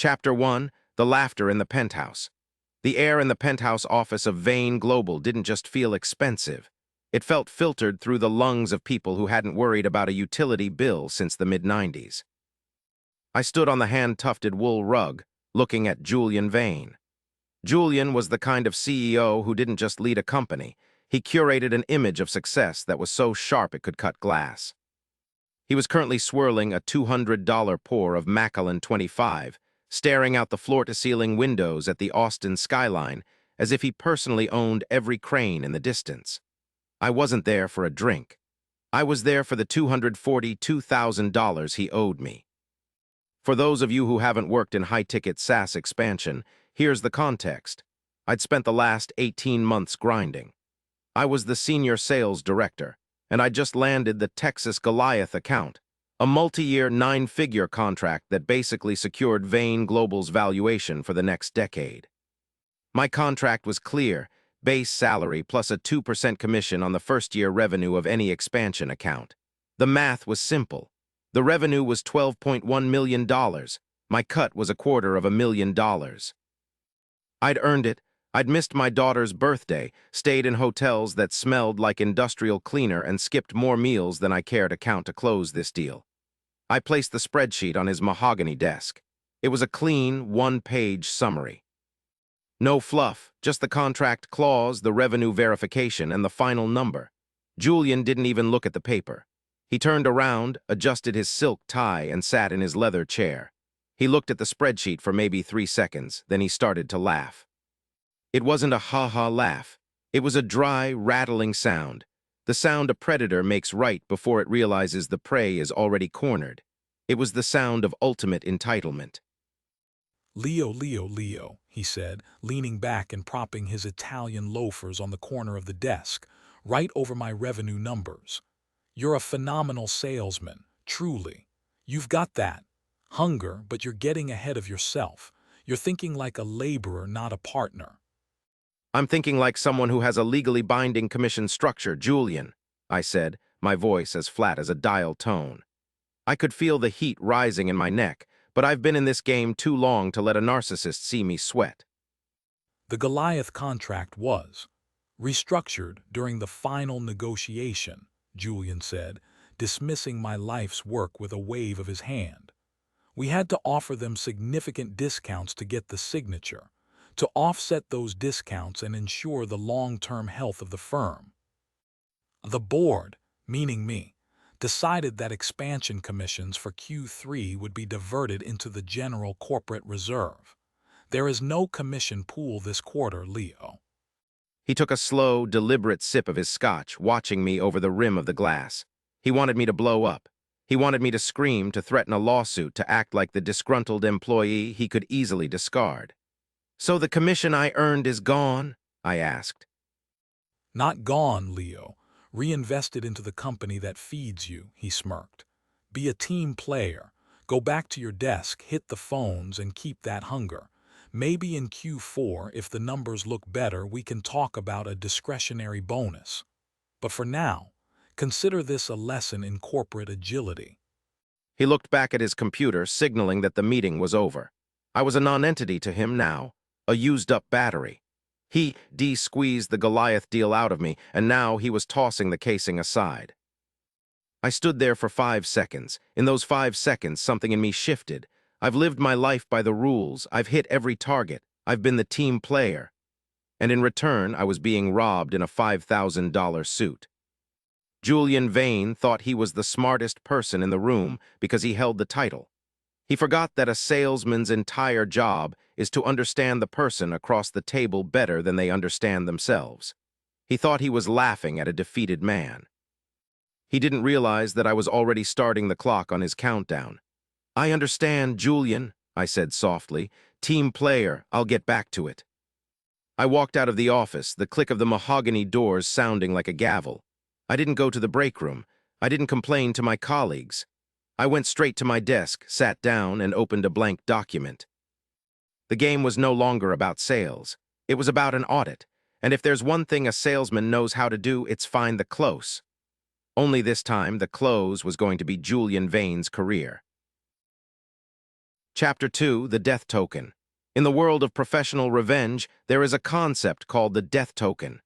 Chapter 1, The Laughter in the Penthouse. The air in the penthouse office of Vane Global didn't just feel expensive. It felt filtered through the lungs of people who hadn't worried about a utility bill since the mid-90s. I stood on the hand-tufted wool rug, looking at Julian Vane. Julian was the kind of CEO who didn't just lead a company. He curated an image of success that was so sharp it could cut glass. He was currently swirling a $200 pour of Macallan 25, staring out the floor-to-ceiling windows at the Austin skyline as if he personally owned every crane in the distance. I wasn't there for a drink. I was there for the $242,000 he owed me. For those of you who haven't worked in high-ticket SaaS expansion, here's the context. I'd spent the last 18 months grinding. I was the senior sales director, and I just landed the Texas Goliath account, a multi-year 9-figure contract that basically secured Vane Global's valuation for the next decade. My contract was clear, base salary plus a 2% commission on the first-year revenue of any expansion account. The math was simple. The revenue was $12.1 million. My cut was $250,000. I'd earned it. I'd missed my daughter's birthday, stayed in hotels that smelled like industrial cleaner, and skipped more meals than I cared to count to close this deal. I placed the spreadsheet on his mahogany desk. It was a clean, one-page summary. No fluff, just the contract clause, the revenue verification, and the final number. Julian didn't even look at the paper. He turned around, adjusted his silk tie, and sat in his leather chair. He looked at the spreadsheet for maybe 3 seconds, then he started to laugh. It wasn't a ha-ha laugh. It was a dry, rattling sound. The sound a predator makes right before it realizes the prey is already cornered. It was the sound of ultimate entitlement. Leo, he said, leaning back and propping his Italian loafers on the corner of the desk, right over my revenue numbers. You're a phenomenal salesman, truly. You've got that. Hunger, but you're getting ahead of yourself. You're thinking like a laborer, not a partner. I'm thinking like someone who has a legally binding commission structure, Julian, I said, my voice as flat as a dial tone. I could feel the heat rising in my neck, but I've been in this game too long to let a narcissist see me sweat. The Goliath contract was restructured during the final negotiation, Julian said, dismissing my life's work with a wave of his hand. We had to offer them significant discounts to get the signature, to offset those discounts and ensure the long-term health of the firm. The board, meaning me, decided that expansion commissions for Q3 would be diverted into the general corporate reserve. There is no commission pool this quarter, Leo. He took a slow, deliberate sip of his scotch, watching me over the rim of the glass. He wanted me to blow up. He wanted me to scream, to threaten a lawsuit, to act like the disgruntled employee he could easily discard. So the commission I earned is gone? I asked. Not gone, Leo. Reinvested into the company that feeds you, he smirked. Be a team player. Go back to your desk, hit the phones, and keep that hunger. Maybe in Q4, if the numbers look better, we can talk about a discretionary bonus. But for now, consider this a lesson in corporate agility. He looked back at his computer, signaling that the meeting was over. I was a nonentity to him now, a used-up battery. He de-squeezed the Goliath deal out of me, and now he was tossing the casing aside. I stood there for 5 seconds. In those 5 seconds, something in me shifted. I've lived my life by the rules. I've hit every target. I've been the team player. And in return, I was being robbed in a $5,000 suit. Julian Vane thought he was the smartest person in the room because he held the title. He forgot that a salesman's entire job is to understand the person across the table better than they understand themselves. He thought he was laughing at a defeated man. He didn't realize that I was already starting the clock on his countdown. I understand, Julian, I said softly. Team player, I'll get back to it. I walked out of the office, the click of the mahogany doors sounding like a gavel. I didn't go to the break room. I didn't complain to my colleagues. I went straight to my desk, sat down, and opened a blank document. The game was no longer about sales. It was about an audit, and if there's one thing a salesman knows how to do, it's find the close. Only this time, the close was going to be Julian Vane's career. Chapter 2, The Death Token. In the world of professional revenge, there is a concept called the death token.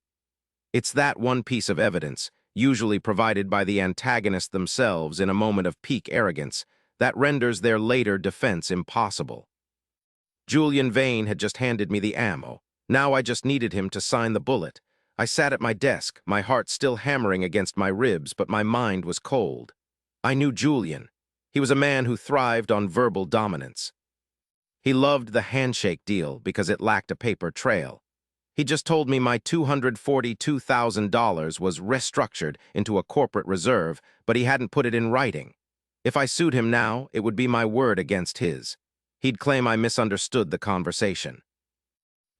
It's that one piece of evidence, usually provided by the antagonist themselves in a moment of peak arrogance, that renders their later defense impossible. Julian Vane had just handed me the ammo. Now I just needed him to sign the bullet. I sat at my desk, my heart still hammering against my ribs, but my mind was cold. I knew Julian. He was a man who thrived on verbal dominance. He loved the handshake deal because it lacked a paper trail. He just told me my $242,000 was restructured into a corporate reserve, but he hadn't put it in writing. If I sued him now, it would be my word against his. He'd claim I misunderstood the conversation.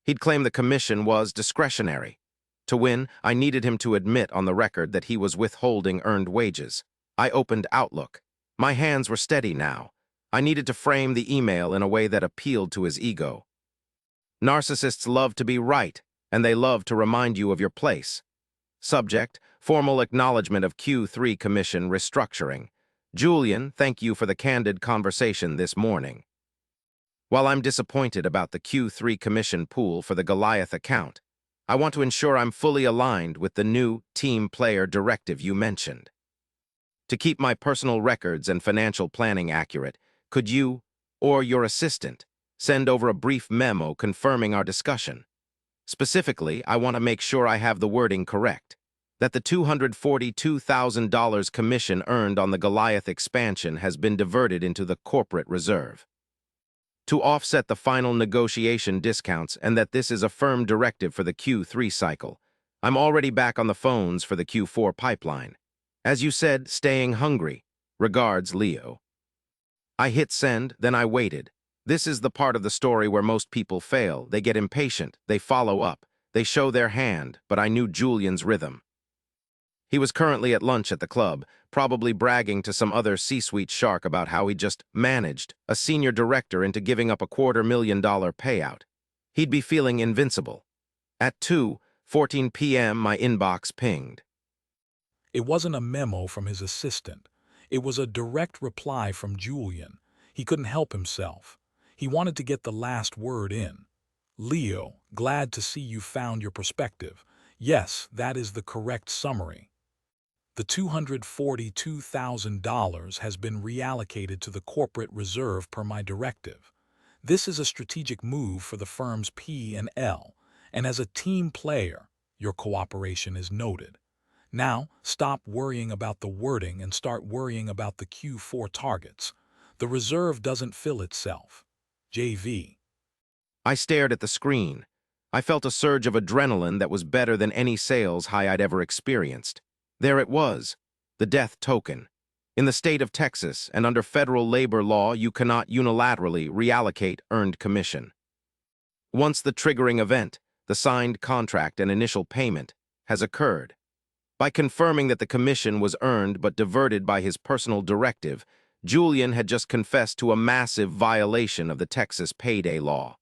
He'd claim the commission was discretionary. To win, I needed him to admit on the record that he was withholding earned wages. I opened Outlook. My hands were steady now. I needed to frame the email in a way that appealed to his ego. Narcissists love to be right, and they love to remind you of your place. Subject, formal acknowledgement of Q3 Commission restructuring. Julian, thank you for the candid conversation this morning. While I'm disappointed about the Q3 Commission pool for the Goliath account, I want to ensure I'm fully aligned with the new team player directive you mentioned. To keep my personal records and financial planning accurate, could you, or your assistant, send over a brief memo confirming our discussion? Specifically, I want to make sure I have the wording correct, that the $242,000 commission earned on the Goliath expansion has been diverted into the corporate reserve to offset the final negotiation discounts, and that this is a firm directive for the Q3 cycle. I'm already back on the phones for the Q4 pipeline. As you said, staying hungry. Regards, Leo. I hit send, then I waited. This is the part of the story where most people fail. They get impatient, they follow up, they show their hand, but I knew Julian's rhythm. He was currently at lunch at the club, probably bragging to some other C-suite shark about how he just managed a senior director into giving up a $250,000 payout. He'd be feeling invincible. At 2:14 p.m., my inbox pinged. It wasn't a memo from his assistant. It was a direct reply from Julian. He couldn't help himself. He wanted to get the last word in. Leo, glad to see you found your perspective. Yes, that is the correct summary. The $242,000 has been reallocated to the corporate reserve per my directive. This is a strategic move for the firm's P&L, and as a team player, your cooperation is noted. Now, stop worrying about the wording and start worrying about the Q4 targets. The reserve doesn't fill itself. JV. I stared at the screen. I felt a surge of adrenaline that was better than any sales high I'd ever experienced. There it was, the death token. In the state of Texas and under federal labor law, you cannot unilaterally reallocate earned commission. Once the triggering event, the signed contract and initial payment, has occurred. By confirming that the commission was earned but diverted by his personal directive, Julian had just confessed to a massive violation of the Texas payday law.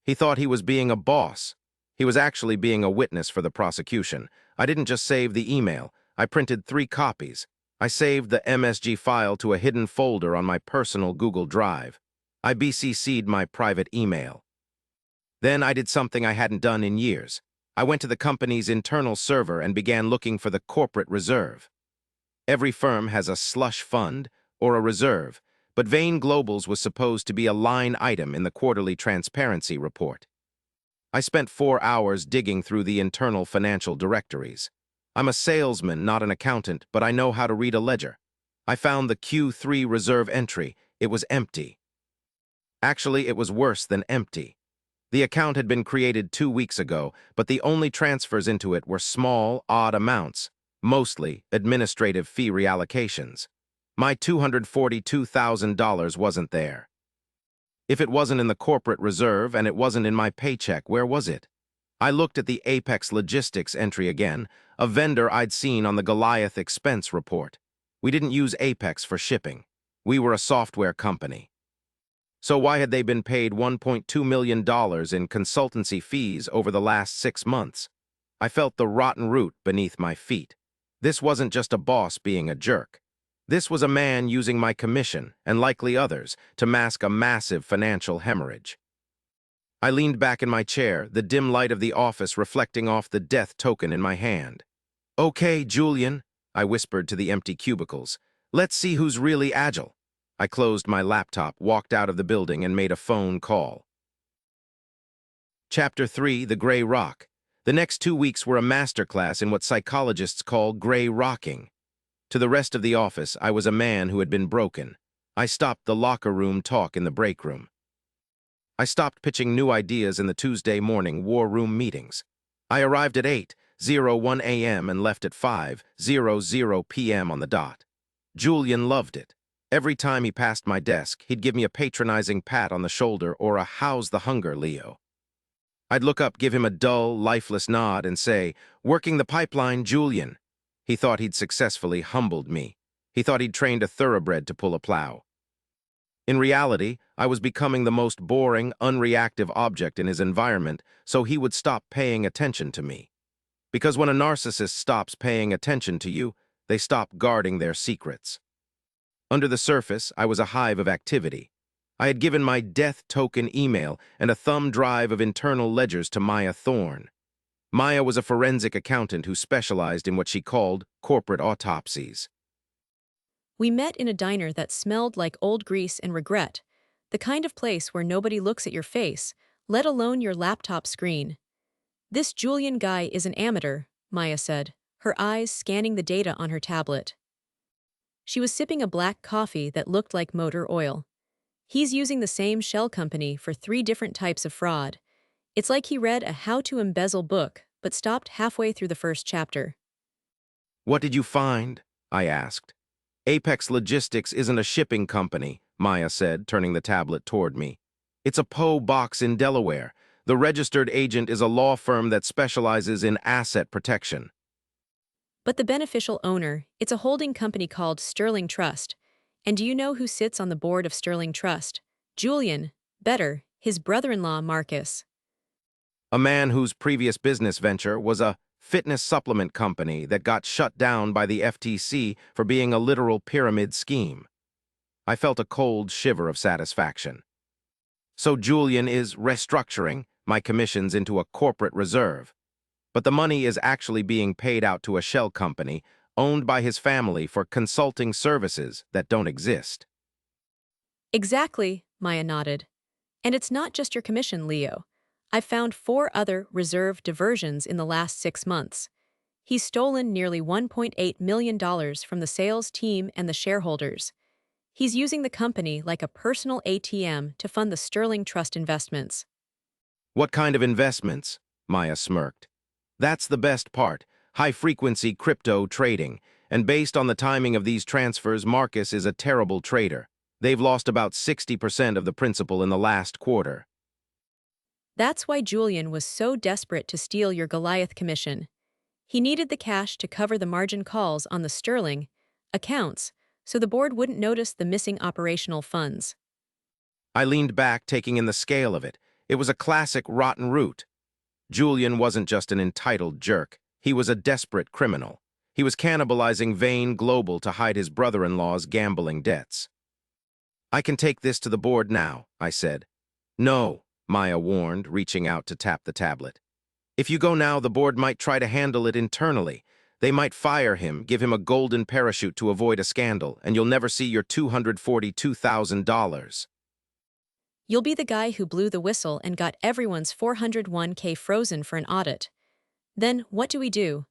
He thought he was being a boss. He was actually being a witness for the prosecution. I didn't just save the email. I printed 3 copies. I saved the MSG file to a hidden folder on my personal Google Drive. I BCC'd my private email. Then I did something I hadn't done in years. I went to the company's internal server and began looking for the corporate reserve. Every firm has a slush fund or a reserve, but Vane Global's was supposed to be a line item in the quarterly transparency report. I spent 4 hours digging through the internal financial directories. I'm a salesman, not an accountant, but I know how to read a ledger. I found the Q3 reserve entry. It was empty. Actually, it was worse than empty. The account had been created 2 weeks ago, but the only transfers into it were small, odd amounts, mostly administrative fee reallocations. My $242,000 wasn't there. If it wasn't in the corporate reserve and it wasn't in my paycheck, where was it? I looked at the Apex Logistics entry again, a vendor I'd seen on the Goliath expense report. We didn't use Apex for shipping. We were a software company. So why had they been paid $1.2 million in consultancy fees over the last 6 months? I felt the rotten root beneath my feet. This wasn't just a boss being a jerk. This was a man using my commission, and likely others, to mask a massive financial hemorrhage. I leaned back in my chair, the dim light of the office reflecting off the death token in my hand. "Okay, Julian," I whispered to the empty cubicles. "Let's see who's really agile." I closed my laptop, walked out of the building, and made a phone call. Chapter 3, The Gray Rock. The next 2 weeks were a masterclass in what psychologists call gray rocking. To the rest of the office, I was a man who had been broken. I stopped the locker room talk in the break room. I stopped pitching new ideas in the Tuesday morning war room meetings. I arrived at 8:01 a.m. and left at 5:00 p.m. on the dot. Julian loved it. Every time he passed my desk, he'd give me a patronizing pat on the shoulder or a "How's the hunger, Leo?" I'd look up, give him a dull, lifeless nod, and say, "Working the pipeline, Julian." He thought he'd successfully humbled me. He thought he'd trained a thoroughbred to pull a plow. In reality, I was becoming the most boring, unreactive object in his environment, so he would stop paying attention to me. Because when a narcissist stops paying attention to you, they stop guarding their secrets. Under the surface, I was a hive of activity. I had given my death token email and a thumb drive of internal ledgers to Maya Thorne. Maya was a forensic accountant who specialized in what she called corporate autopsies. We met in a diner that smelled like old grease and regret, the kind of place where nobody looks at your face, let alone your laptop screen. "This Julian guy is an amateur," Maya said, her eyes scanning the data on her tablet. She was sipping a black coffee that looked like motor oil. "He's using the same shell company for 3 different types of fraud. It's like he read a how-to-embezzle book, but stopped halfway through the first chapter." "What did you find?" I asked. "Apex Logistics isn't a shipping company," Maya said, turning the tablet toward me. "It's a P.O. box in Delaware. The registered agent is a law firm that specializes in asset protection." "But the beneficial owner, it's a holding company called Sterling Trust. And do you know who sits on the board of Sterling Trust? Julian. Better, his brother-in-law, Marcus." A man whose previous business venture was a fitness supplement company that got shut down by the FTC for being a literal pyramid scheme. I felt a cold shiver of satisfaction. So Julian is restructuring my commissions into a corporate reserve. But the money is actually being paid out to a shell company owned by his family for consulting services that don't exist. "Exactly," Maya nodded. "And it's not just your commission, Leo. I've found 4 other reserve diversions in the last 6 months. He's stolen nearly $1.8 million from the sales team and the shareholders. He's using the company like a personal ATM to fund the Sterling Trust investments." "What kind of investments?" Maya smirked. "That's the best part, high-frequency crypto trading, and based on the timing of these transfers, Marcus is a terrible trader. They've lost about 60% of the principal in the last quarter." "That's why Julian was so desperate to steal your Goliath commission. He needed the cash to cover the margin calls on the Sterling accounts, so the board wouldn't notice the missing operational funds." I leaned back, taking in the scale of it. It was a classic rotten root. Julian wasn't just an entitled jerk. He was a desperate criminal. He was cannibalizing Vane Global to hide his brother-in-law's gambling debts. "I can take this to the board now," I said. "No," Maya warned, reaching out to tap the tablet. "If you go now, the board might try to handle it internally. They might fire him, give him a golden parachute to avoid a scandal, and you'll never see your $242,000. "You'll be the guy who blew the whistle and got everyone's 401k frozen for an audit. Then what do we do?"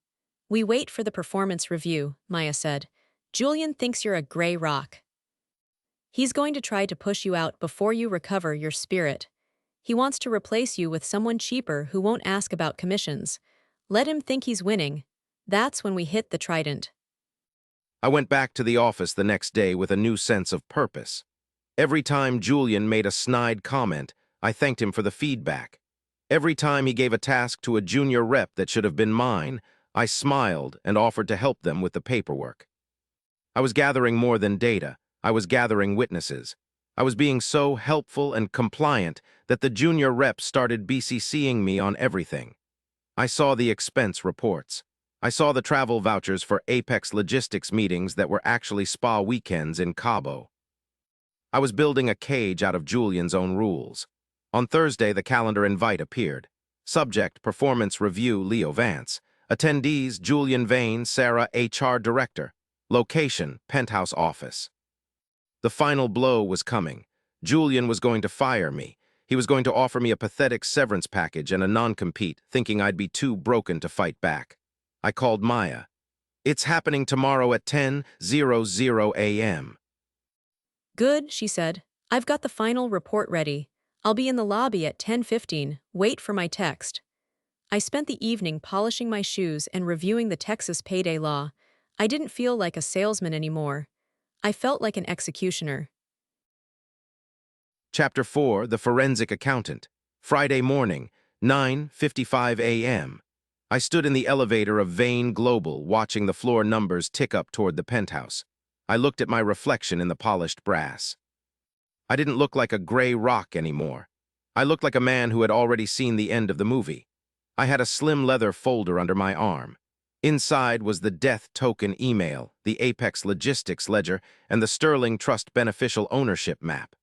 "We wait for the performance review," Maya said. "Julian thinks you're a gray rock. He's going to try to push you out before you recover your spirit. He wants to replace you with someone cheaper who won't ask about commissions. Let him think he's winning. That's when we hit the trident." I went back to the office the next day with a new sense of purpose. Every time Julian made a snide comment, I thanked him for the feedback. Every time he gave a task to a junior rep that should have been mine, I smiled and offered to help them with the paperwork. I was gathering more than data. I was gathering witnesses. I was being so helpful and compliant that the junior reps started BCCing me on everything. I saw the expense reports. I saw the travel vouchers for Apex logistics meetings that were actually spa weekends in Cabo. I was building a cage out of Julian's own rules. On Thursday, the calendar invite appeared. Subject, Performance Review, Leo Vance. Attendees, Julian Vane, Sarah, HR Director. Location, Penthouse Office. The final blow was coming. Julian was going to fire me. He was going to offer me a pathetic severance package and a non-compete, thinking I'd be too broken to fight back. I called Maya. "It's happening tomorrow at 10:00 a.m. Good, she said. I've got the final report ready. I'll be in the lobby at 10:15. Wait for my text. I spent the evening polishing my shoes and reviewing the Texas payday law. I didn't feel like a salesman anymore. I felt like an executioner. Chapter 4, The Forensic Accountant. Friday morning, 9:55 a.m. I stood in the elevator of Vane Global, watching the floor numbers tick up toward the penthouse. I looked at my reflection in the polished brass. I didn't look like a gray rock anymore. I looked like a man who had already seen the end of the movie. I had a slim leather folder under my arm. Inside was the death token email, the Apex Logistics ledger, and the Sterling Trust beneficial ownership map.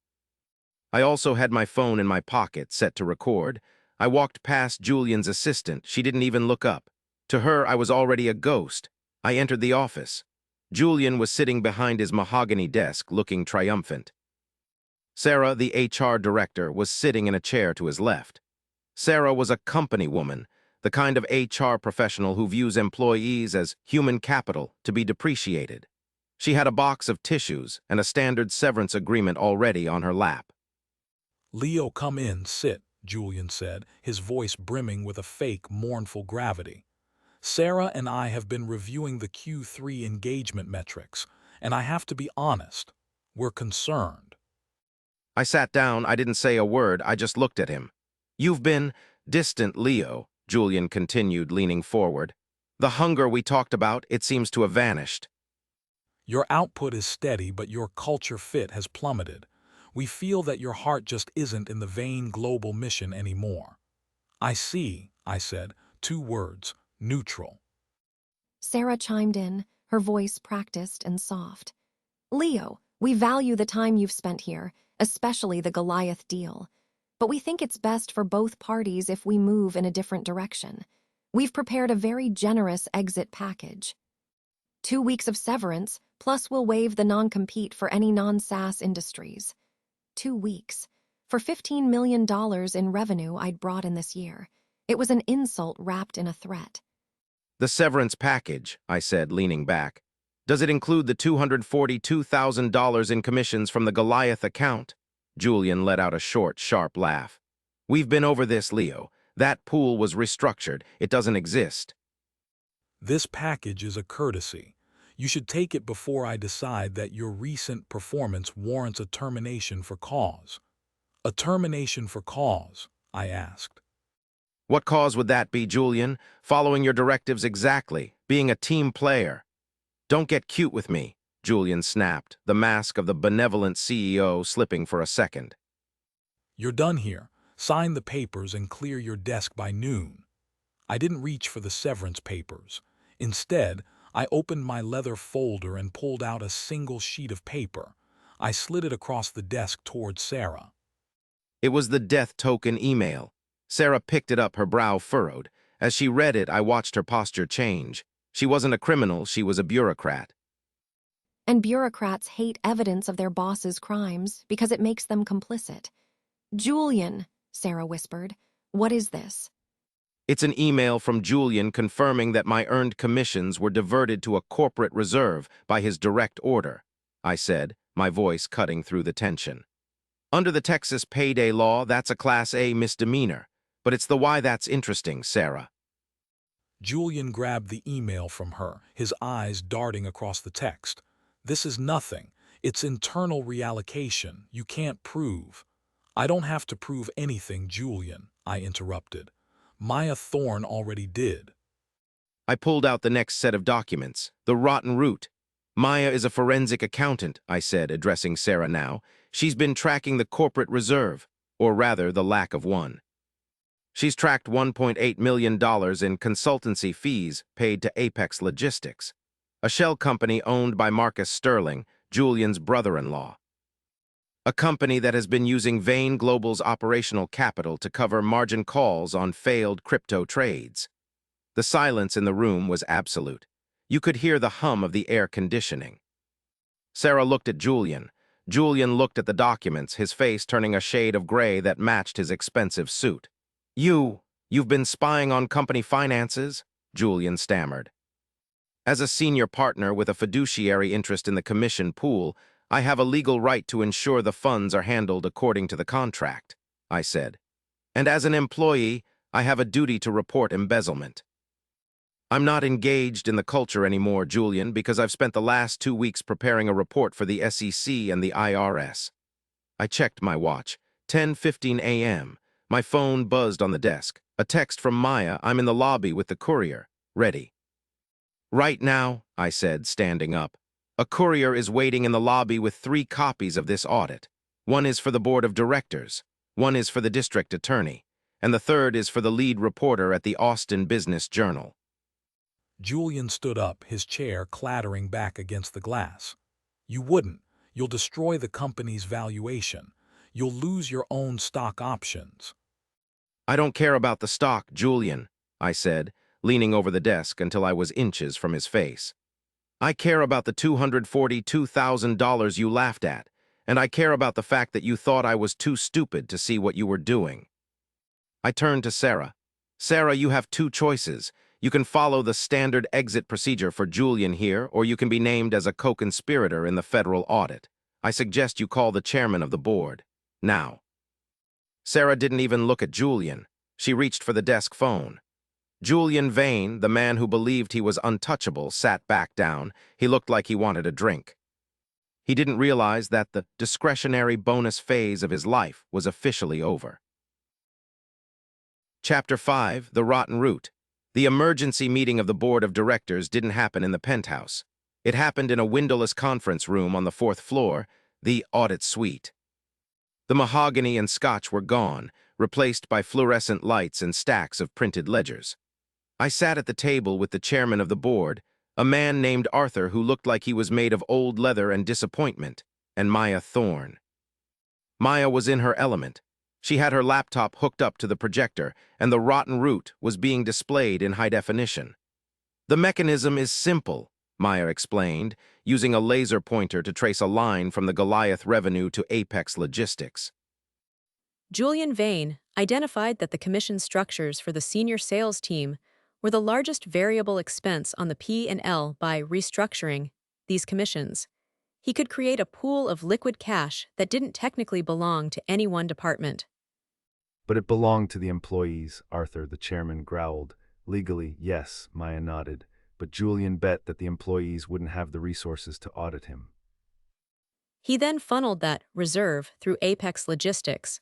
I also had my phone in my pocket, set to record. I walked past Julian's assistant. She didn't even look up. To her, I was already a ghost. I entered the office. Julian was sitting behind his mahogany desk, looking triumphant. Sarah, the HR director, was sitting in a chair to his left. Sarah was a company woman, the kind of HR professional who views employees as human capital to be depreciated. She had a box of tissues and a standard severance agreement already on her lap. "Leo, come in, sit," Julian said, his voice brimming with a fake, mournful gravity. "Sarah and I have been reviewing the Q3 engagement metrics, and I have to be honest, we're concerned." I sat down. I didn't say a word. I just looked at him. "You've been distant, Leo," Julian continued, leaning forward. "The hunger we talked about, it seems to have vanished." "Your output is steady, but your culture fit has plummeted. We feel that your heart just isn't in the Vane global mission anymore." "I see," I said, 2 words, neutral. Sarah chimed in, her voice practiced and soft. "Leo, we value the time you've spent here, especially the Goliath deal. But we think it's best for both parties if we move in a different direction. We've prepared a very generous exit package. 2 weeks of severance, plus we'll waive the non-compete for any non-SaaS industries. 2 weeks. For $15 million in revenue I'd brought in this year. It was an insult wrapped in a threat. "The severance package," I said, leaning back. "Does it include the $242,000 in commissions from the Goliath account?" Julian let out a short, sharp laugh. "We've been over this, Leo. That pool was restructured. It doesn't exist." "This package is a courtesy. You should take it before I decide that your recent performance warrants a termination for cause." "A termination for cause?" I asked. "What cause would that be, Julian? Following your directives exactly, being a team player." "Don't get cute with me," Julian snapped, the mask of the benevolent CEO slipping for a second. "You're done here. Sign the papers and clear your desk by noon." I didn't reach for the severance papers. Instead, I opened my leather folder and pulled out a single sheet of paper. I slid it across the desk toward Sarah. It was the death token email. Sarah picked it up, her brow furrowed. As she read it, I watched her posture change. She wasn't a criminal, she was a bureaucrat. And bureaucrats hate evidence of their boss's crimes because it makes them complicit. "Julian," Sarah whispered, "what is this?" "It's an email from Julian confirming that my earned commissions were diverted to a corporate reserve by his direct order," I said, my voice cutting through the tension. "Under the Texas payday law, that's a Class A misdemeanor. But it's the why that's interesting, Sarah." Julian grabbed the email from her, his eyes darting across the text. "This is nothing. It's internal reallocation. You can't prove." "I don't have to prove anything, Julian," I interrupted. "Maya Thorne already did." I pulled out the next set of documents, the rotten root. "Maya is a forensic accountant," I said, addressing Sarah now. "She's been tracking the corporate reserve, or rather, the lack of one." She's tracked $1.8 million in consultancy fees paid to Apex Logistics, a shell company owned by Marcus Sterling, Julian's brother-in-law. A company that has been using Vane Global's operational capital to cover margin calls on failed crypto trades. The silence in the room was absolute. You could hear the hum of the air conditioning. Sarah looked at Julian. Julian looked at the documents, his face turning a shade of gray that matched his expensive suit. You've been spying on company finances? Julian stammered. As a senior partner with a fiduciary interest in the commission pool, I have a legal right to ensure the funds are handled according to the contract, I said. And as an employee, I have a duty to report embezzlement. I'm not engaged in the culture anymore, Julian, because I've spent the last 2 weeks preparing a report for the SEC and the IRS. I checked my watch. 10:15 a.m. My phone buzzed on the desk. A text from Maya. I'm in the lobby with the courier. Ready. Right now, I said, standing up. A courier is waiting in the lobby with 3 copies of this audit. One is for the board of directors, one is for the district attorney, and the third is for the lead reporter at the Austin Business Journal. Julian stood up, his chair clattering back against the glass. You wouldn't. You'll destroy the company's valuation. You'll lose your own stock options. I don't care about the stock, Julian, I said, leaning over the desk until I was inches from his face. I care about the $242,000 you laughed at, and I care about the fact that you thought I was too stupid to see what you were doing. I turned to Sarah. Sarah, you have 2 choices. You can follow the standard exit procedure for Julian here, or you can be named as a co-conspirator in the federal audit. I suggest you call the chairman of the board. Now. Sarah didn't even look at Julian. She reached for the desk phone. Julian Vane, the man who believed he was untouchable, sat back down. He looked like he wanted a drink. He didn't realize that the discretionary bonus phase of his life was officially over. Chapter 5, The Rotten Root. The emergency meeting of the board of directors didn't happen in the penthouse. It happened in a windowless conference room on the 4th floor, the audit suite. The mahogany and scotch were gone, replaced by fluorescent lights and stacks of printed ledgers. I sat at the table with the chairman of the board, a man named Arthur who looked like he was made of old leather and disappointment, and Maya Thorne. Maya was in her element. She had her laptop hooked up to the projector, and the rotten root was being displayed in high definition. The mechanism is simple, Maya explained, using a laser pointer to trace a line from the Goliath revenue to Apex Logistics. Julian Vane identified that the commission structures for the senior sales team were the largest variable expense on the P&L by restructuring these commissions. He could create a pool of liquid cash that didn't technically belong to any one department. But it belonged to the employees, Arthur, the chairman, growled. Legally, yes, Maya nodded, but Julian bet that the employees wouldn't have the resources to audit him. He then funneled that reserve through Apex Logistics.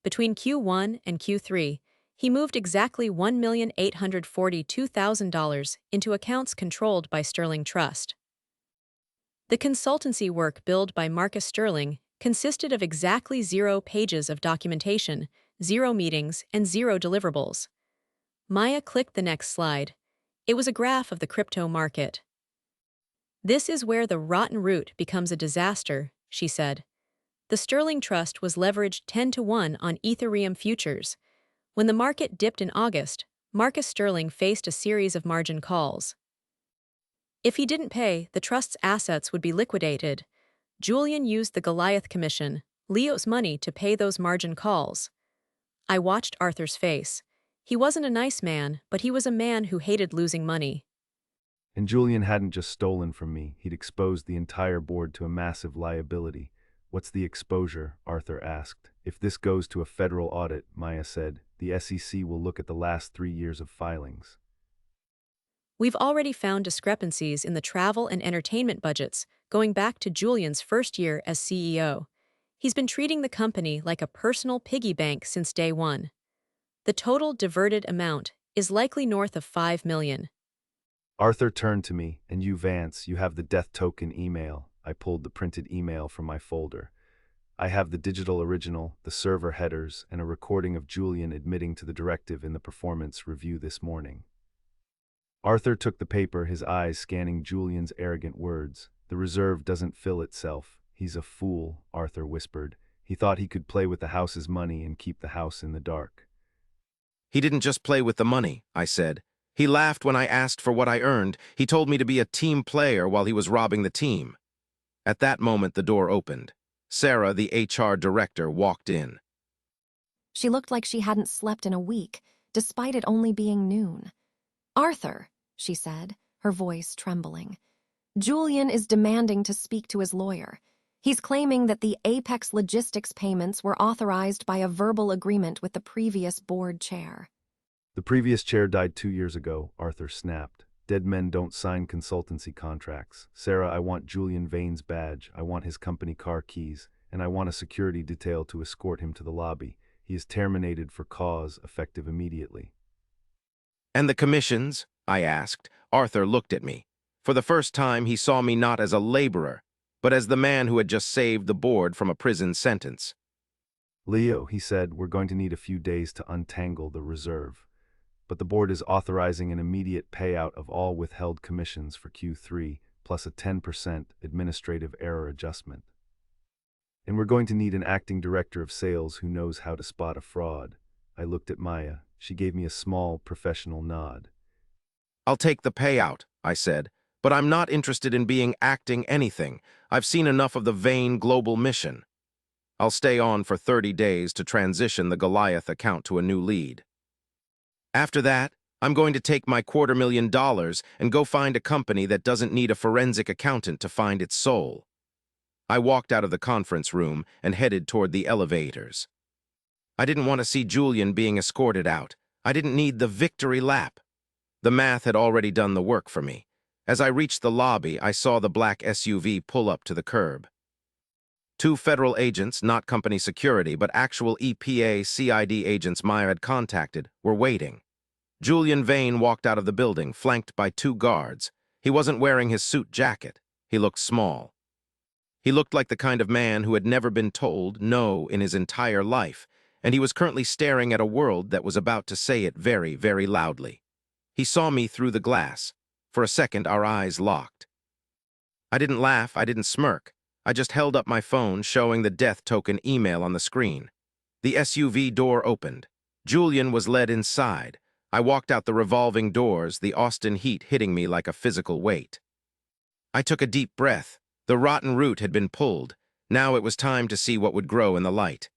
Between Q1 and Q3, he moved exactly $1,842,000 into accounts controlled by Sterling Trust. The consultancy work billed by Marcus Sterling consisted of exactly 0 pages of documentation, 0 meetings, and 0 deliverables. Maya clicked the next slide. It was a graph of the crypto market. This is where the rotten root becomes a disaster, she said. The Sterling Trust was leveraged 10-to-1 on Ethereum futures. When the market dipped in August, Marcus Sterling faced a series of margin calls. If he didn't pay, the trust's assets would be liquidated. Julian used the Goliath Commission, Leo's money, to pay those margin calls. I watched Arthur's face. He wasn't a nice man, but he was a man who hated losing money. And Julian hadn't just stolen from me, he'd exposed the entire board to a massive liability. What's the exposure? Arthur asked. If this goes to a federal audit, Maya said, the SEC will look at the last 3 years of filings. We've already found discrepancies in the travel and entertainment budgets going back to Julian's first year as CEO. He's been treating the company like a personal piggy bank since day one. The total diverted amount is likely north of $5 million. Arthur turned to me, and you, Vance, you have the death token email. I pulled the printed email from my folder. I have the digital original, the server headers, and a recording of Julian admitting to the directive in the performance review this morning. Arthur took the paper, his eyes scanning Julian's arrogant words. The reserve doesn't fill itself. He's a fool, Arthur whispered. He thought he could play with the house's money and keep the house in the dark. He didn't just play with the money, I said. He laughed when I asked for what I earned. He told me to be a team player while he was robbing the team. At that moment, the door opened. Sarah, the HR director, walked in. She looked like she hadn't slept in a week, despite it only being noon. "Arthur," she said, her voice trembling. "Julian is demanding to speak to his lawyer. He's claiming that the Apex Logistics payments were authorized by a verbal agreement with the previous board chair." The previous chair died 2 years ago, Arthur snapped. Dead men don't sign consultancy contracts. Sarah, I want Julian Vane's badge, I want his company car keys, and I want a security detail to escort him to the lobby. He is terminated for cause, effective immediately. "And the commissions?" I asked. Arthur looked at me. For the first time, he saw me not as a laborer, but as the man who had just saved the board from a prison sentence. "Leo," he said, "we're going to need a few days to untangle the reserve. But the board is authorizing an immediate payout of all withheld commissions for Q3, plus a 10% administrative error adjustment. And we're going to need an acting director of sales who knows how to spot a fraud." I looked at Maya. She gave me a small, professional nod. "I'll take the payout," I said, "but I'm not interested in being acting anything. I've seen enough of the Vane global mission. I'll stay on for 30 days to transition the Goliath account to a new lead. After that, I'm going to take my $250,000 and go find a company that doesn't need a forensic accountant to find its soul." I walked out of the conference room and headed toward the elevators. I didn't want to see Julian being escorted out. I didn't need the victory lap. The math had already done the work for me. As I reached the lobby, I saw the black SUV pull up to the curb. 2 federal agents, not company security, but actual EPA CID agents Maya had contacted, were waiting. Julian Vane walked out of the building, flanked by 2 guards. He wasn't wearing his suit jacket. He looked small. He looked like the kind of man who had never been told no in his entire life, and he was currently staring at a world that was about to say it very, very loudly. He saw me through the glass. For a second, our eyes locked. I didn't laugh, I didn't smirk. I just held up my phone, showing the death token email on the screen. The SUV door opened. Julian was led inside. I walked out the revolving doors, the Austin heat hitting me like a physical weight. I took a deep breath. The rotten root had been pulled. Now it was time to see what would grow in the light.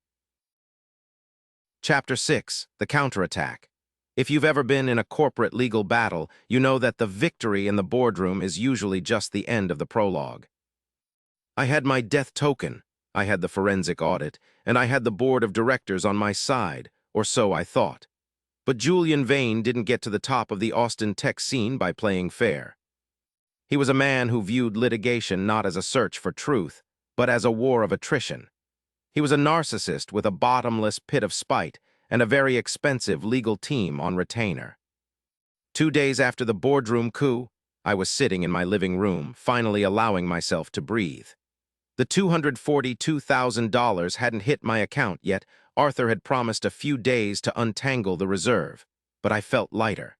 Chapter 6, The Counterattack. If you've ever been in a corporate legal battle, you know that the victory in the boardroom is usually just the end of the prologue. I had my death token, I had the forensic audit, and I had the board of directors on my side, or so I thought. But Julian Vane didn't get to the top of the Austin tech scene by playing fair. He was a man who viewed litigation not as a search for truth, but as a war of attrition. He was a narcissist with a bottomless pit of spite and a very expensive legal team on retainer. 2 days after the boardroom coup, I was sitting in my living room, finally allowing myself to breathe. The $242,000 hadn't hit my account yet. Arthur had promised a few days to untangle the reserve, but I felt lighter.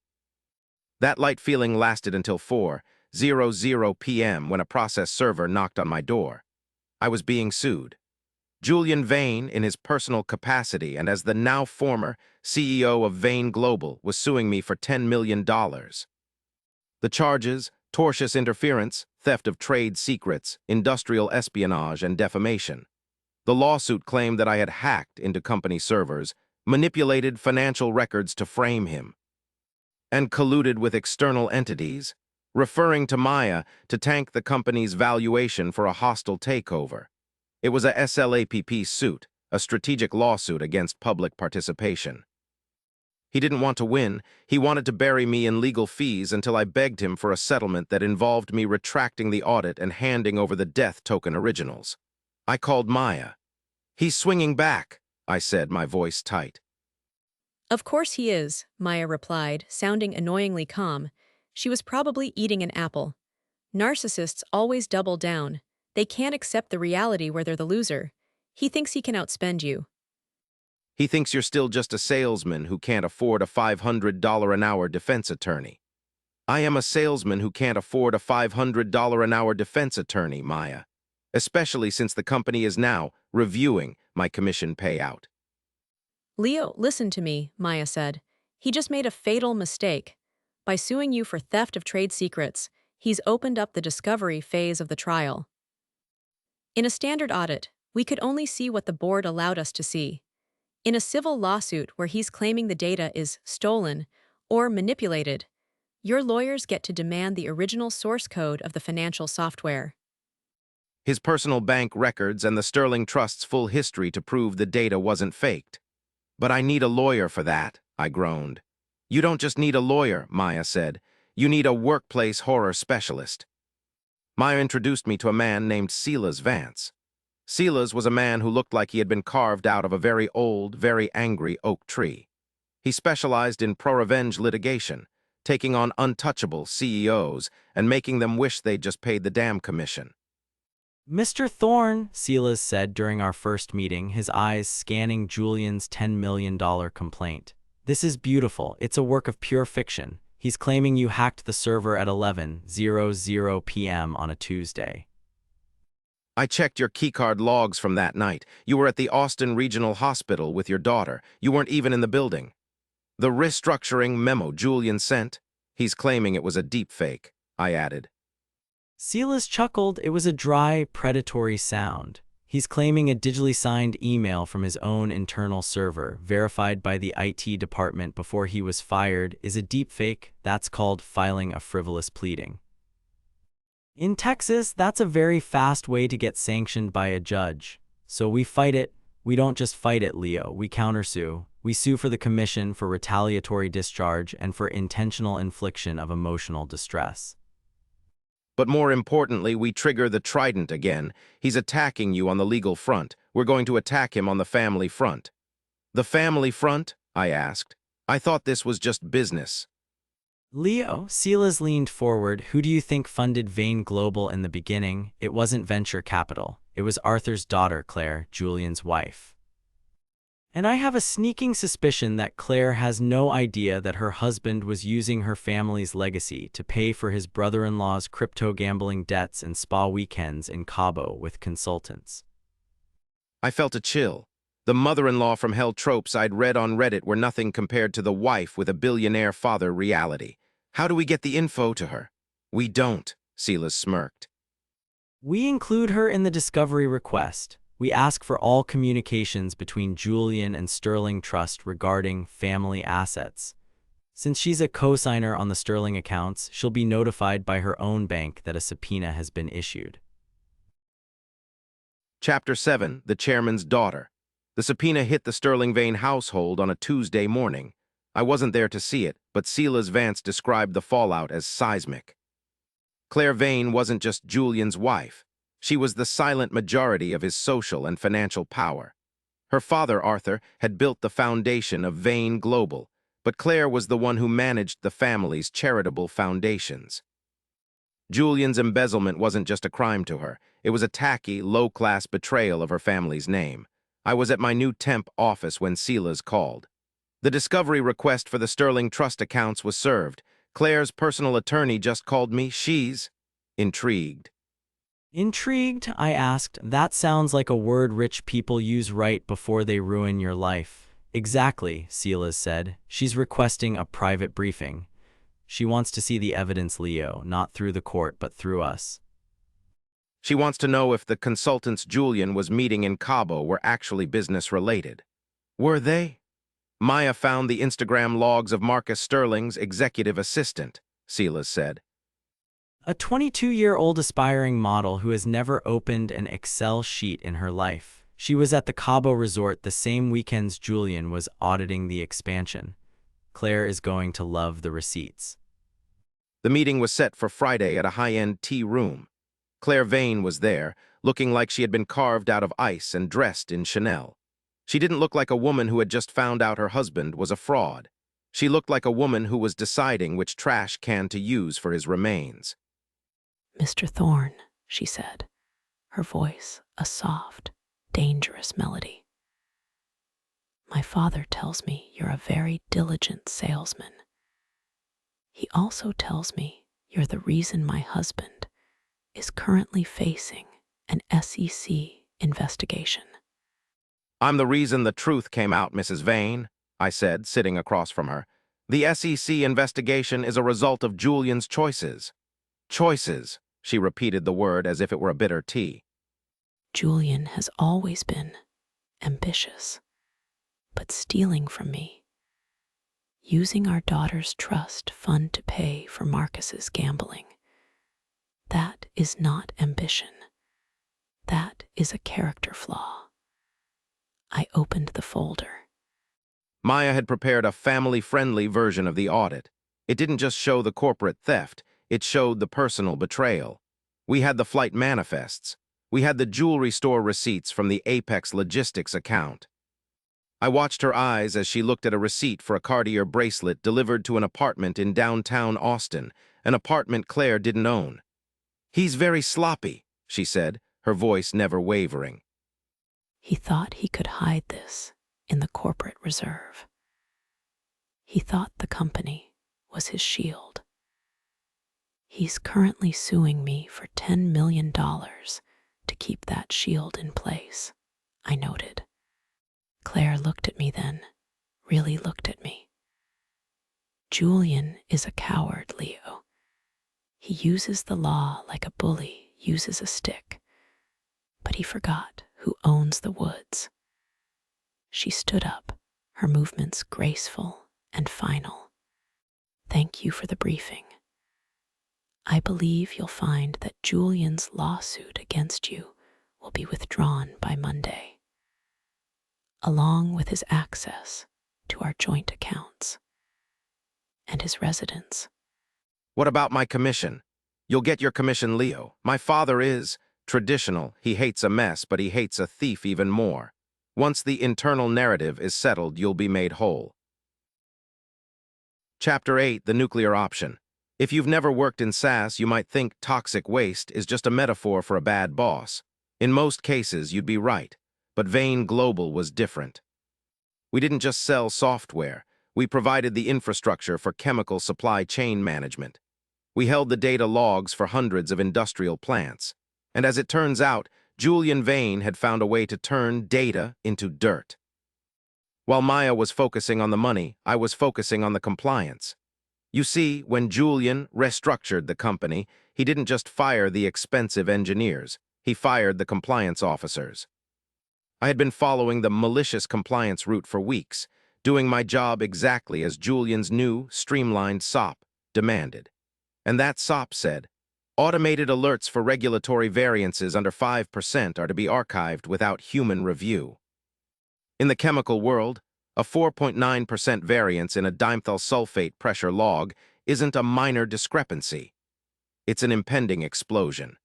That light feeling lasted until 4:00 p.m. when a process server knocked on my door. I was being sued. Julian Vane, in his personal capacity and as the now former CEO of Vane Global, was suing me for $10 million. The charges: tortious interference, theft of trade secrets, industrial espionage, and defamation. The lawsuit claimed that I had hacked into company servers, manipulated financial records to frame him, and colluded with external entities, referring to Maya to tank the company's valuation for a hostile takeover. It was a SLAPP suit, a strategic lawsuit against public participation. He didn't want to win. He wanted to bury me in legal fees until I begged him for a settlement that involved me retracting the audit and handing over the death token originals. I called Maya. "He's swinging back," I said, my voice tight. "Of course he is," Maya replied, sounding annoyingly calm. She was probably eating an apple. Narcissists always double down. They can't accept the reality where they're the loser. He thinks he can outspend you. He thinks you're still just a salesman who can't afford a $500 an hour defense attorney. I am a salesman who can't afford a $500 an hour defense attorney, Maya, especially since the company is now reviewing my commission payout. Leo, listen to me, Maya said. He just made a fatal mistake. By suing you for theft of trade secrets, he's opened up the discovery phase of the trial. In a standard audit, we could only see what the board allowed us to see. In a civil lawsuit where he's claiming the data is stolen or manipulated, your lawyers get to demand the original source code of the financial software. His personal bank records and the Sterling Trust's full history to prove the data wasn't faked. But I need a lawyer for that, I groaned. You don't just need a lawyer, Maya said. You need a workplace horror specialist. Maya introduced me to a man named Silas Vance. Silas was a man who looked like he had been carved out of a very old, very angry oak tree. He specialized in pro-revenge litigation, taking on untouchable CEOs and making them wish they'd just paid the damn commission. Mr. Thorne, Silas said during our first meeting, his eyes scanning Julian's $10 million complaint. This is beautiful. It's a work of pure fiction. He's claiming you hacked the server at 11:00 p.m. on a Tuesday. I checked your keycard logs from that night. You were at the Austin Regional Hospital with your daughter. You weren't even in the building. The restructuring memo Julian sent, he's claiming it was a deepfake, I added. Silas chuckled. It was a dry, predatory sound. He's claiming a digitally signed email from his own internal server, verified by the IT department before he was fired, is a deepfake. That's called filing a frivolous pleading. In Texas, that's a very fast way to get sanctioned by a judge. So we fight it. We don't just fight it, Leo. We countersue. We sue for the commission for retaliatory discharge and for intentional infliction of emotional distress. But more importantly, we trigger the trident again. He's attacking you on the legal front. We're going to attack him on the family front. The family front? I asked. I thought this was just business. Leo, Silas leaned forward. Who do you think funded Vane Global in the beginning? It wasn't venture capital. It was Arthur's daughter, Claire, Julian's wife. And I have a sneaking suspicion that Claire has no idea that her husband was using her family's legacy to pay for his brother-in-law's crypto gambling debts and spa weekends in Cabo with consultants. I felt a chill. The mother-in-law from hell tropes I'd read on Reddit were nothing compared to the wife with a billionaire father reality. How do we get the info to her? We don't, Silas smirked. We include her in the discovery request. We ask for all communications between Julian and Sterling Trust regarding family assets. Since she's a co-signer on the Sterling accounts, she'll be notified by her own bank that a subpoena has been issued. Chapter 7, The Chairman's Daughter. The subpoena hit the Sterling Vane household on a Tuesday morning. I wasn't there to see it, but Silas Vance described the fallout as seismic. Claire Vane wasn't just Julian's wife. She was the silent majority of his social and financial power. Her father, Arthur, had built the foundation of Vane Global, but Claire was the one who managed the family's charitable foundations. Julian's embezzlement wasn't just a crime to her. It was a tacky, low-class betrayal of her family's name. I was at my new temp office when Silas called. The discovery request for the Sterling Trust accounts was served. Claire's personal attorney just called me. She's intrigued. Intrigued? I asked. That sounds like a word rich people use right before they ruin your life. Exactly, Silas said. She's requesting a private briefing. She wants to see the evidence, Leo, not through the court, but through us. She wants to know if the consultants Julian was meeting in Cabo were actually business-related. Were they? Maya found the Instagram logs of Marcus Sterling's executive assistant, Silas said. A 22-year-old aspiring model who has never opened an Excel sheet in her life. She was at the Cabo resort the same weekends Julian was auditing the expansion. Claire is going to love the receipts. The meeting was set for Friday at a high-end tea room. Claire Vane was there, looking like she had been carved out of ice and dressed in Chanel. She didn't look like a woman who had just found out her husband was a fraud. She looked like a woman who was deciding which trash can to use for his remains. Mr. Thorne, she said, her voice a soft, dangerous melody. My father tells me you're a very diligent salesman. He also tells me you're the reason my husband is currently facing an SEC investigation. I'm the reason the truth came out, Mrs. Vane, I said, sitting across from her. The SEC investigation is a result of Julian's choices. Choices, she repeated the word as if it were a bitter tea. Julian has always been ambitious, but stealing from me, using our daughter's trust fund to pay for Marcus's gambling, that is not ambition. That is a character flaw. I opened the folder. Maya had prepared a family-friendly version of the audit. It didn't just show the corporate theft, it showed the personal betrayal. We had the flight manifests. We had the jewelry store receipts from the Apex Logistics account. I watched her eyes as she looked at a receipt for a Cartier bracelet delivered to an apartment in downtown Austin, an apartment Claire didn't own. "He's very sloppy," she said, her voice never wavering. He thought he could hide this in the corporate reserve. He thought the company was his shield. He's currently suing me for $10 million to keep that shield in place, I noted. Claire looked at me then, really looked at me. Julian is a coward, Leo. He uses the law like a bully uses a stick, but he forgot who owns the woods. She stood up, her movements graceful and final. Thank you for the briefing. I believe you'll find that Julian's lawsuit against you will be withdrawn by Monday, along with his access to our joint accounts and his residence. What about my commission? You'll get your commission, Leo. My father is traditional. He hates a mess, but he hates a thief even more. Once the internal narrative is settled, you'll be made whole. Chapter 8, The Nuclear Option. If you've never worked in SaaS, you might think toxic waste is just a metaphor for a bad boss. In most cases, you'd be right, but Vane Global was different. We didn't just sell software. We provided the infrastructure for chemical supply chain management. We held the data logs for hundreds of industrial plants. And as it turns out, Julian Vane had found a way to turn data into dirt. While Maya was focusing on the money, I was focusing on the compliance. You see, when Julian restructured the company, he didn't just fire the expensive engineers, he fired the compliance officers. I had been following the malicious compliance route for weeks, doing my job exactly as Julian's new, streamlined SOP demanded. And that SOP said, automated alerts for regulatory variances under 5% are to be archived without human review. In the chemical world, a 4.9% variance in a dimethyl sulfate pressure log isn't a minor discrepancy. It's an impending explosion.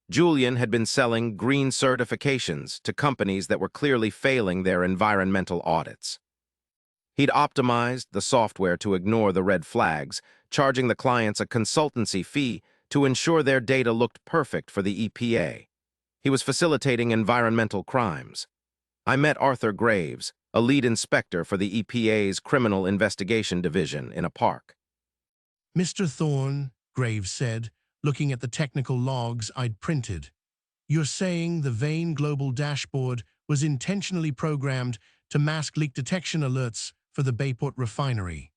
Julian had been selling green certifications to companies that were clearly failing their environmental audits. He'd optimized the software to ignore the red flags, charging the clients a consultancy fee to ensure their data looked perfect for the EPA. He was facilitating environmental crimes. I met Arthur Graves, a lead inspector for the EPA's Criminal Investigation Division, in a park. "Mr. Thorne," Graves said, looking at the technical logs I'd printed, "you're saying the Vane Global dashboard was intentionally programmed to mask leak detection alerts for the Bayport refinery?"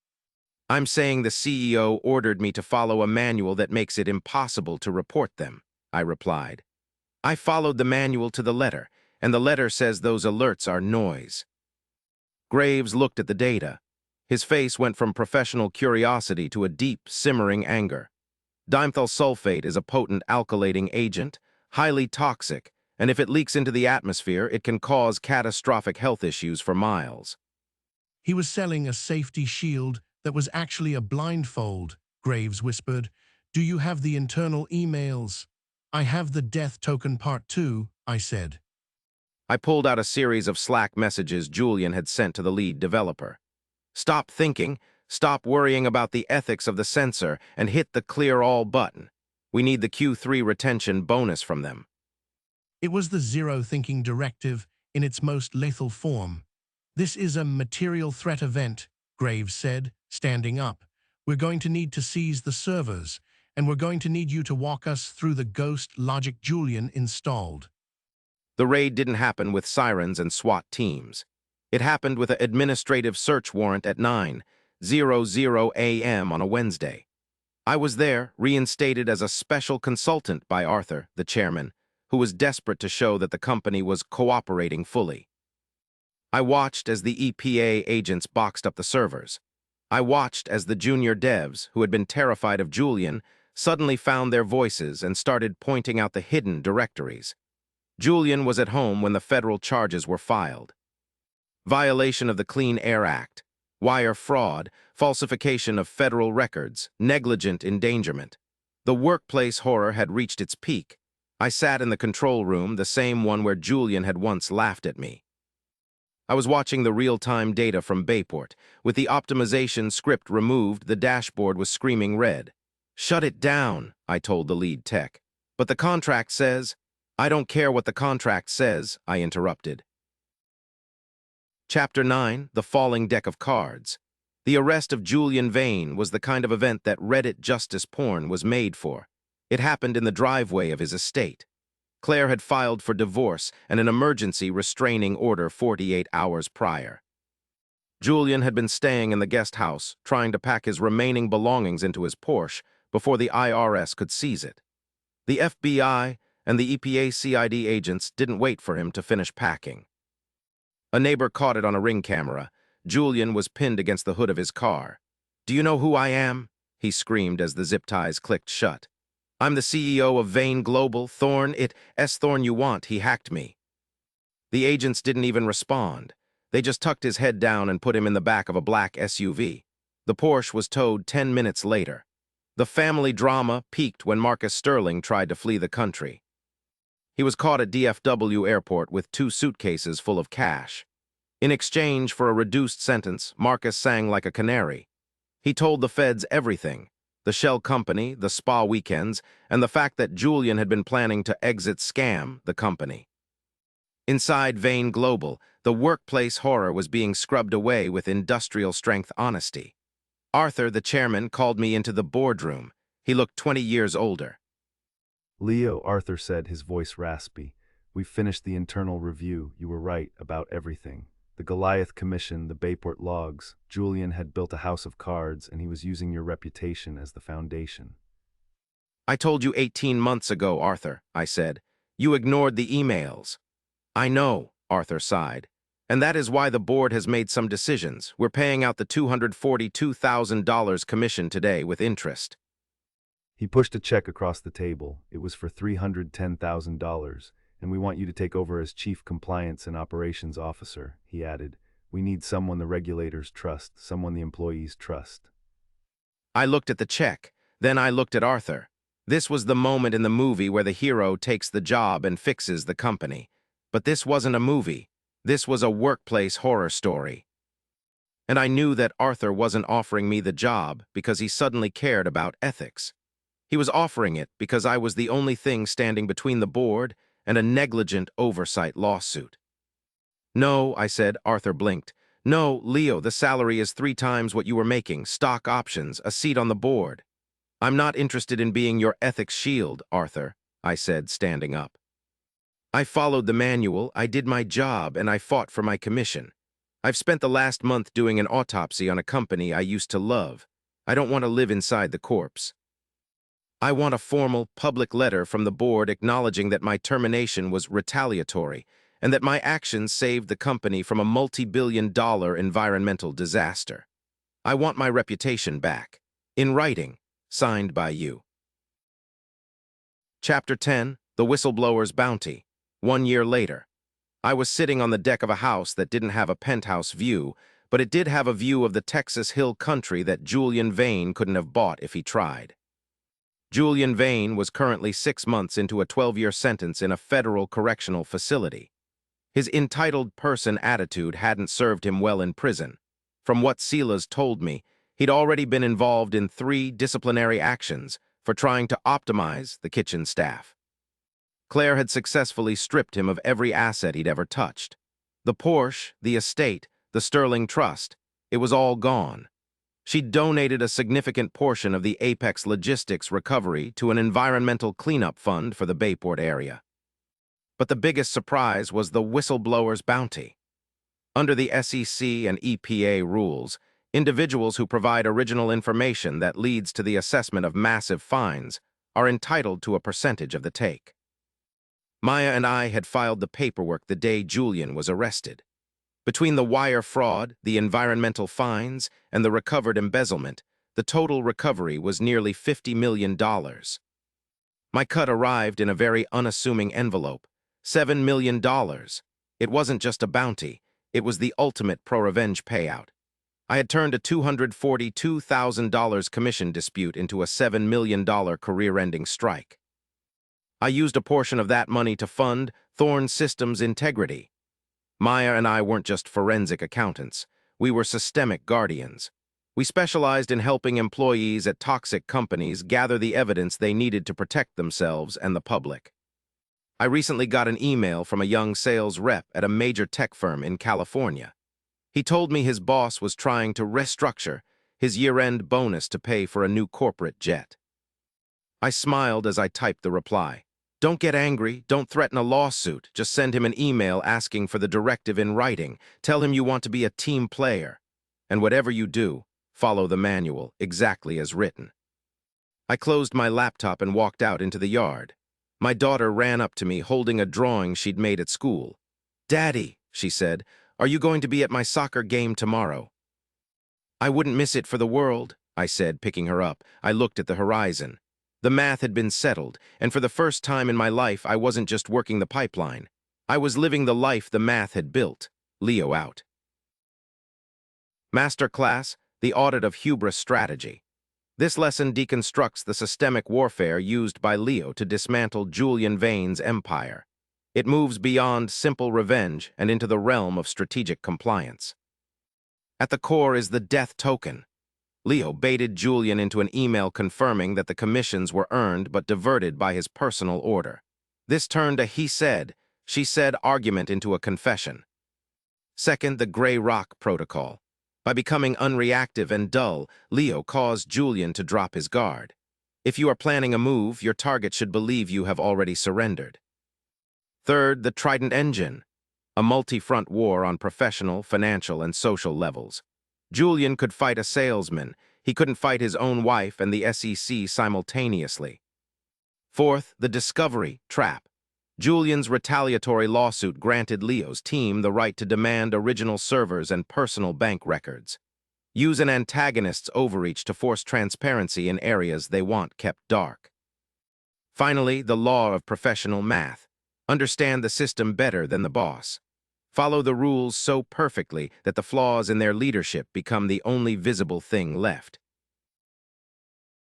I'm saying the CEO ordered me to follow a manual that makes it impossible to report them, I replied. I followed the manual to the letter, and the letter says those alerts are noise. Graves looked at the data. His face went from professional curiosity to a deep, simmering anger. Dimethyl sulfate is a potent alkylating agent, highly toxic, and if it leaks into the atmosphere, it can cause catastrophic health issues for miles. "He was selling a safety shield that was actually a blindfold," Graves whispered. "Do you have the internal emails?" "I have the death token part 2, I said. I pulled out a series of Slack messages Julian had sent to the lead developer. Stop thinking, stop worrying about the ethics of the sensor, and hit the clear all button. We need the Q3 retention bonus from them. It was the zero thinking directive. in its most lethal form. This is a material threat event, Graves said, standing up. We're going to need to seize the servers, and we're going to need you to walk us through the ghost logic Julian installed. The raid didn't happen with sirens and SWAT teams. It happened with an administrative search warrant at 9:00 a.m. on a Wednesday. I was there, reinstated as a special consultant by Arthur, the chairman, who was desperate to show that the company was cooperating fully. I watched as the EPA agents boxed up the servers. I watched as the junior devs, who had been terrified of Julian, suddenly found their voices and started pointing out the hidden directories. Julian was at home when the federal charges were filed. Violation of the Clean Air Act, wire fraud, falsification of federal records, negligent endangerment. The workplace horror had reached its peak. I sat in the control room, the same one where Julian had once laughed at me. I was watching the real-time data from Bayport. With the optimization script removed, the dashboard was screaming red. "Shut it down," I told the lead tech. "But the contract says—" "I don't care what the contract says," I interrupted. Chapter 9, The Falling Deck of Cards. The arrest of Julian Vane was the kind of event that Reddit justice porn was made for. It happened in the driveway of his estate. Claire had filed for divorce and an emergency restraining order 48 hours prior. Julian had been staying in the guest house, trying to pack his remaining belongings into his Porsche before the IRS could seize it. The FBI and the EPA CID agents didn't wait for him to finish packing. A neighbor caught it on a ring camera. Julian was pinned against the hood of his car. "Do you know who I am?" he screamed as the zip ties clicked shut. "I'm the CEO of Vane Global, Thorn, Thorn you want, he hacked me." The agents didn't even respond. They just tucked his head down and put him in the back of a black SUV. The Porsche was towed 10 minutes later. The family drama peaked when Marcus Sterling tried to flee the country. He was caught at DFW airport with 2 suitcases full of cash. In exchange for a reduced sentence, Marcus sang like a canary. He told the feds everything: the shell company, the spa weekends, and the fact that Julian had been planning to exit scam the company. Inside Vane Global, the workplace horror was being scrubbed away with industrial-strength honesty. Arthur, the chairman, called me into the boardroom. He looked 20 years older. "Leo," Arthur said, his voice raspy, "we've finished the internal review. You were right about everything. The Goliath Commission, the Bayport logs. Julian had built a house of cards, and he was using your reputation as the foundation." "I told you 18 months ago, Arthur," I said. "You ignored the emails." "I know," Arthur sighed. "And that is why the board has made some decisions. We're paying out the $242,000 commission today with interest." He pushed a check across the table. It was for $310,000, and we want you to take over as Chief Compliance and Operations Officer, he added. "We need someone the regulators trust, someone the employees trust." I looked at the check. Then I looked at Arthur. This was the moment in the movie where the hero takes the job and fixes the company. But this wasn't a movie. This was a workplace horror story. And I knew that Arthur wasn't offering me the job because he suddenly cared about ethics. He was offering it because I was the only thing standing between the board and a negligent oversight lawsuit. "No," I said. Arthur blinked. "No, Leo, the salary is 3 times what you were making, stock options, a seat on the board." "I'm not interested in being your ethics shield, Arthur," I said, standing up. "I followed the manual, I did my job, and I fought for my commission. I've spent the last month doing an autopsy on a company I used to love. I don't want to live inside the corpse. I want a formal, public letter from the board acknowledging that my termination was retaliatory and that my actions saved the company from a multi-billion-dollar environmental disaster. I want my reputation back. In writing, signed by you." Chapter 10, The Whistleblower's Bounty. 1 year later. I was sitting on the deck of a house that didn't have a penthouse view, but it did have a view of the Texas Hill Country that Julian Vane couldn't have bought if he tried. Julian Vane was currently 6 months into a 12-year sentence in a federal correctional facility. His entitled person attitude hadn't served him well in prison. From what Silas told me, he'd already been involved in 3 disciplinary actions for trying to optimize the kitchen staff. Claire had successfully stripped him of every asset he'd ever touched. The Porsche, the estate, the Sterling Trust, it was all gone. She donated a significant portion of the Apex Logistics recovery to an environmental cleanup fund for the Bayport area. But the biggest surprise was the whistleblower's bounty. Under the SEC and EPA rules, individuals who provide original information that leads to the assessment of massive fines are entitled to a percentage of the take. Maya and I had filed the paperwork the day Julian was arrested. Between the wire fraud, the environmental fines, and the recovered embezzlement, the total recovery was nearly $50 million. My cut arrived in a very unassuming envelope, $7 million. It wasn't just a bounty, it was the ultimate pro-revenge payout. I had turned a $242,000 commission dispute into a $7 million career-ending strike. I used a portion of that money to fund Thorn Systems Integrity. Maya and I weren't just forensic accountants. We were systemic guardians. We specialized in helping employees at toxic companies gather the evidence they needed to protect themselves and the public. I recently got an email from a young sales rep at a major tech firm in California. He told me his boss was trying to restructure his year-end bonus to pay for a new corporate jet. I smiled as I typed the reply. Don't get angry, don't threaten a lawsuit, just send him an email asking for the directive in writing. Tell him you want to be a team player. And whatever you do, follow the manual, exactly as written. I closed my laptop and walked out into the yard. My daughter ran up to me holding a drawing she'd made at school. "Daddy," she said, "are you going to be at my soccer game tomorrow?" "I wouldn't miss it for the world," I said, picking her up. I looked at the horizon. The math had been settled, and for the first time in my life, I wasn't just working the pipeline. I was living the life the math had built. Leo out. Masterclass: The Audit of Hubris Strategy. This lesson deconstructs the systemic warfare used by Leo to dismantle Julian Vane's empire. It moves beyond simple revenge and into the realm of strategic compliance. At the core is the death token. Leo baited Julian into an email confirming that the commissions were earned but diverted by his personal order. This turned a he said, she said argument into a confession. Second, the Gray Rock Protocol. By becoming unreactive and dull, Leo caused Julian to drop his guard. If you are planning a move, your target should believe you have already surrendered. Third, the Trident Engine. A multi-front war on professional, financial, and social levels. Julian could fight a salesman. He couldn't fight his own wife and the SEC simultaneously. Fourth, the Discovery Trap. Julian's retaliatory lawsuit granted Leo's team the right to demand original servers and personal bank records. Use an antagonist's overreach to force transparency in areas they want kept dark. Finally, the law of professional math. Understand the system better than the boss. Follow the rules so perfectly that the flaws in their leadership become the only visible thing left.